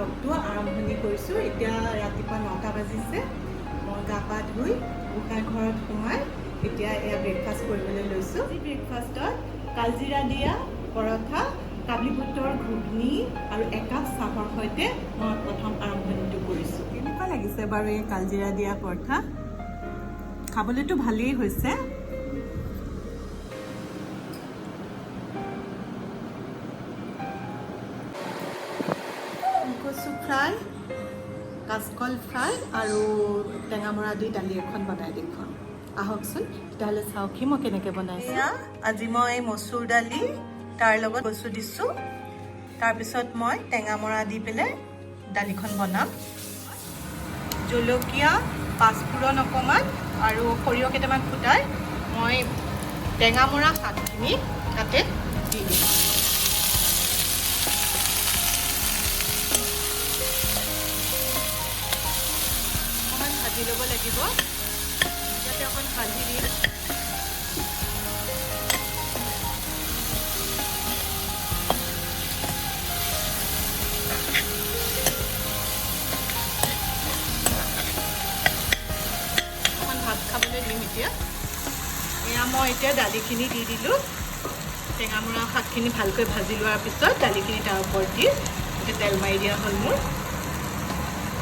ব্লগটো আৰম্ভণি কৰিছোঁ। এতিয়া ৰাতিপুৱা 9টা বাজিছে। মই গা পা ধুই গোসাঁই ঘৰত সোমাই এতিয়া এয়া ব্ৰেকফাষ্ট কৰিবলৈ লৈছোঁ। এই ব্ৰেকফাষ্টত কালজিৰা দিয়া পৰঠা, কাবলি বুটৰ ঘুগনি আৰু একাপ চাহৰ সৈতে মই প্ৰথম আৰম্ভণিটো কৰিছোঁ। কেনেকুৱা লাগিছে বাৰু এই কালজিৰা দিয়া পৰঠা? খাবলৈতো ভালেই হৈছে। কচু ফ্ৰাই, কাচকল ফ্ৰাই আৰু টেঙামৰা দি দালি এখন বনাই দেখুৱাম। আহকচোন তেতিয়াহ'লে চাওকহি মই কেনেকৈ বনাইছোঁ। আজি মই মচুৰ দালি, তাৰ লগত কচু দিছোঁ। তাৰপিছত মই টেঙামৰা দি পেলাই দালিখন বনাম। জলকীয়া, পাঁচফোৰণ অকণমান আৰু সৰিয়হ কেইটামান ফুটাই মই টেঙামৰা শাকখিনি তাতে দি দিম। অকণমান ভাজি ল'ব লাগিব, যাতে অকণ ভাজি দিম। খাবলৈ দিম এতিয়া। এয়া মই এতিয়া দালিখিনি দি দিলোঁ। টেঙামৰা শাকখিনি ভালকৈ ভাজি লোৱাৰ পিছত দালিখিনি তাৰ ওপৰত দি এতিয়া তেল মাৰি দিয়া হ'ল মোৰ।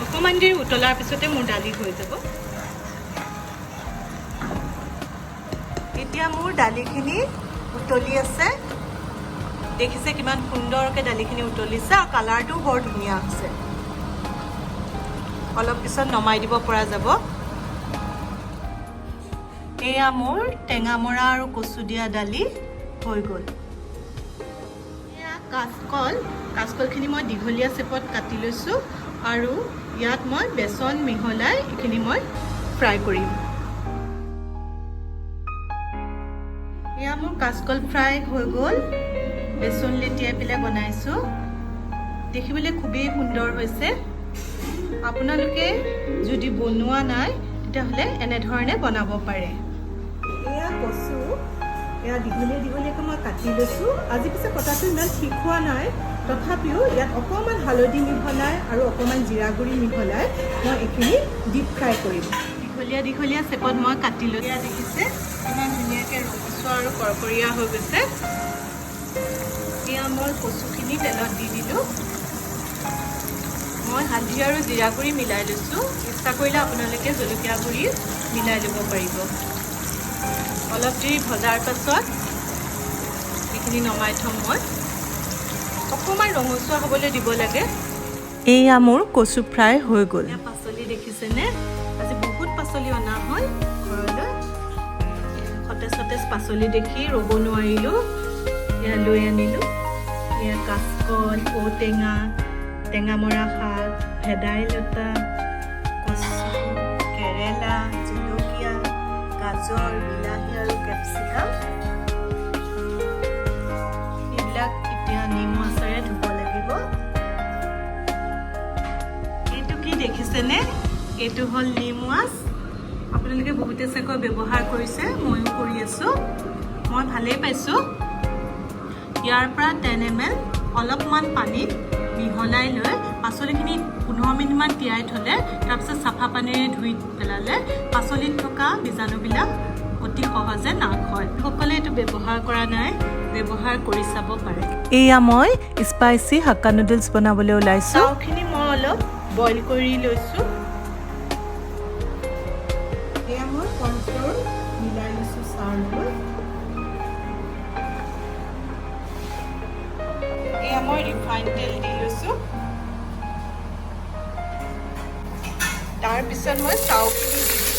অকণমান দেৰি উতলাৰ পিছতে মোৰ দালি হৈ যাব। এতিয়া মোৰ দালিখিনি উতলি আছে। দেখিছে কিমান সুন্দৰকৈ দালিখিনি উতলিছে আৰু কালাৰটোও বৰ ধুনীয়া হৈছে। অলপ পিছত নমাই দিব পৰা যাব। এয়া মোৰ টেঙামৰা আৰু কচু দিয়া দালি হৈ গ'ল। এয়া কাচকলখিনি মই দীঘলীয়া চেপত কাটি লৈছোঁ আৰু ইয়াত মই বেচন মিহলাই এইখিনি মই ফ্ৰাই কৰিম। এয়া মোৰ কাচকল ফ্ৰাই হৈ গ'ল। বেচন লেটিয়াই পেলাই বনাইছোঁ। দেখিবলৈ খুবেই সুন্দৰ হৈছে। আপোনালোকে যদি বনোৱা নাই তেতিয়াহ'লে এনেধৰণে বনাব পাৰে। এয়া কচু, এয়া দীঘলীয়াকৈ মই কাটি লৈছোঁ। আজি পিছে কটাটো ইমান ঠিক হোৱা নাই, তথাপিও ইয়াত অকণমান হালধি মিহলাই আৰু অকণমান জিৰা গুড়ি মিহলাই মই এইখিনি ডিপ ফ্ৰাই কৰিম। দীঘলীয়া চেপত মই কাটি লৈছোঁ। এয়া দেখিছে ইমান ধুনীয়াকৈ ৰঙচুৱা আৰু কৰকৰীয়া হৈ গৈছে। এয়া মই কচুখিনি তেলত দি দিলোঁ। মই হালধি আৰু জিৰা গুড়ি মিলাই লৈছোঁ। ইচ্ছা কৰিলে আপোনালোকে জলকীয়া গুড়ি মিলাই ল'ব পাৰিব। অলপ দেৰি ভজাৰ পাছত এইখিনি নমাই থ'ম মই। অকণমান ৰঙচুৱা হ'বলৈ দিব লাগে। এয়া মোৰ কচু ফ্ৰাই হৈ গ'ল। এয়া পাচলি দেখিছেনে? আজি বহুত পাচলি অনা হ'ল ঘৰলৈ। সতেজ পাচলি দেখি ৰ'ব নোৱাৰিলোঁ। এয়া লৈ আনিলোঁ। এয়া কাচকল, ঔটেঙা, টেঙামৰা শাক, ভেদাইলতা, কচু, কেৰেলা, জলকীয়া, গাজৰ, বিলাহী আৰু কেপচিকাম। এইবিলাক এতিয়া নেমু আচাৰে ধুব লাগিব। এইটো কি দেখিছেনে? এইটো হ'ল নেমু আচ। আপোনালোকে বহুতে চাকৈ ব্যৱহাৰ কৰিছে, ময়ো কৰি আছোঁ। মই ভালেই পাইছোঁ। ইয়াৰ পৰা 10 ml অলপমান পানীত মিহলাই লৈ পাচলিখিনি 15 মিনিটমান তিয়াই থ'লে, তাৰপিছত চাফা পানীৰে ধুই পেলালে পাচলিত থকা বীজাণুবিলাক অতি সহজে নাশ হয়। সকলোৱে এইটো ব্যৱহাৰ কৰা নাই, ব্যৱহাৰ কৰি চাব পাৰে। এয়া মই স্পাইচি হাক্কা নুডলছ বনাবলৈ ওলাইছোঁ। চাউখিনি মই অলপ বইল কৰি লৈছোঁ। এয়া মই কৰ্ণফ্ল'ৰ মিলাই লৈছোঁ চাহৰ লগত। এয়া মই ৰিফাইন তেল দি লৈছোঁ। তাৰপিছত মই চাউখিনি দি দিম।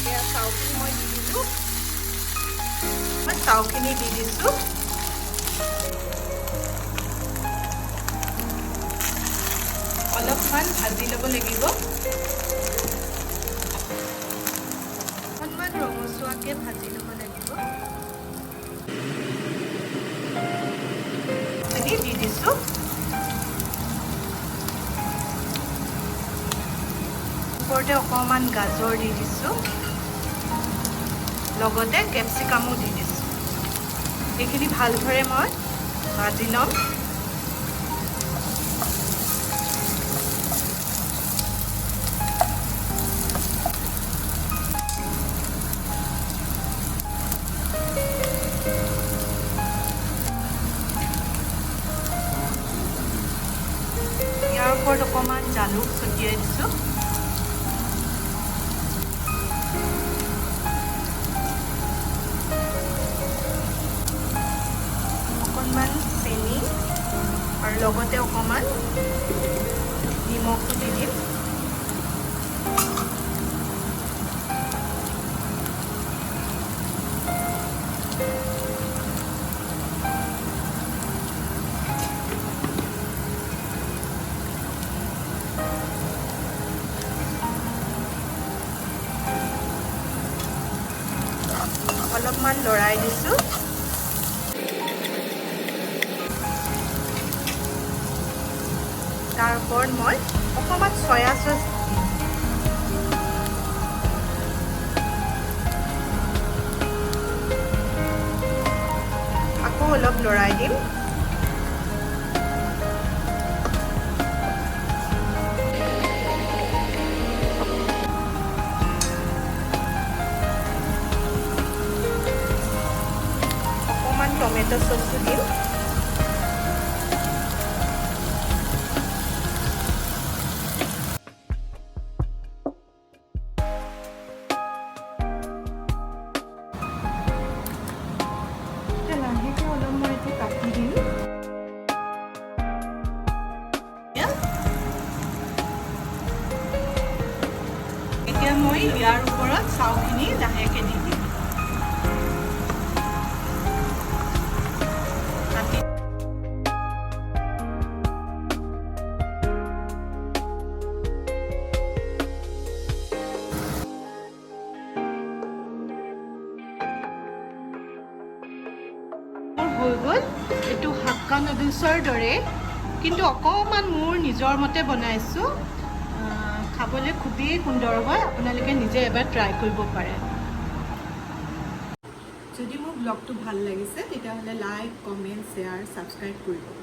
এয়া চাউখিনি মই দি দিলোঁ। মই চাউখিনি দি দিছোঁ। অলপমান ভাজি ল'ব লাগিব। অকণমান ৰঙচুৱাকৈ ভাজি ল'ব লাগিব। দি দিছোঁ। ওপৰতে অকণমান গাজৰ দি দিছোঁ। লগতে কেপচিকামো দি দিছোঁ। এইখিনি ভালদৰে মই ভাজি ল'ম। জালুক ছটিয়াই দিছোঁ। অকণমান চেনি আৰু লগতে অকণমান নিমখো দি দিম। অলপমান লৰাই দিছোঁ। তাৰ ওপৰত মই অকণমান চয়া চচ আকৌ অলপ লৰাই দিম। অকণমান টমেটো চচো দিম। লাহেকৈ অলপ মই এতিয়া কাটি দিম। এতিয়া মই ইয়াৰ ওপৰত চাউখিনি লাহেকৈ দি দিম। হৈ গ'ল। এইটো হাক্কা নুডলছৰ দৰে, কিন্তু অকণমান মোৰ নিজৰ মতে বনাইছোঁ। খাবলৈ খুবেই সুন্দৰ হয়। আপোনালোকে নিজে এবাৰ ট্ৰাই কৰিব পাৰে। যদি মোৰ ব্লগটো ভাল লাগিছে তেতিয়াহ'লে লাইক, কমেণ্ট, শ্বেয়াৰ, ছাবস্ক্ৰাইব কৰিব।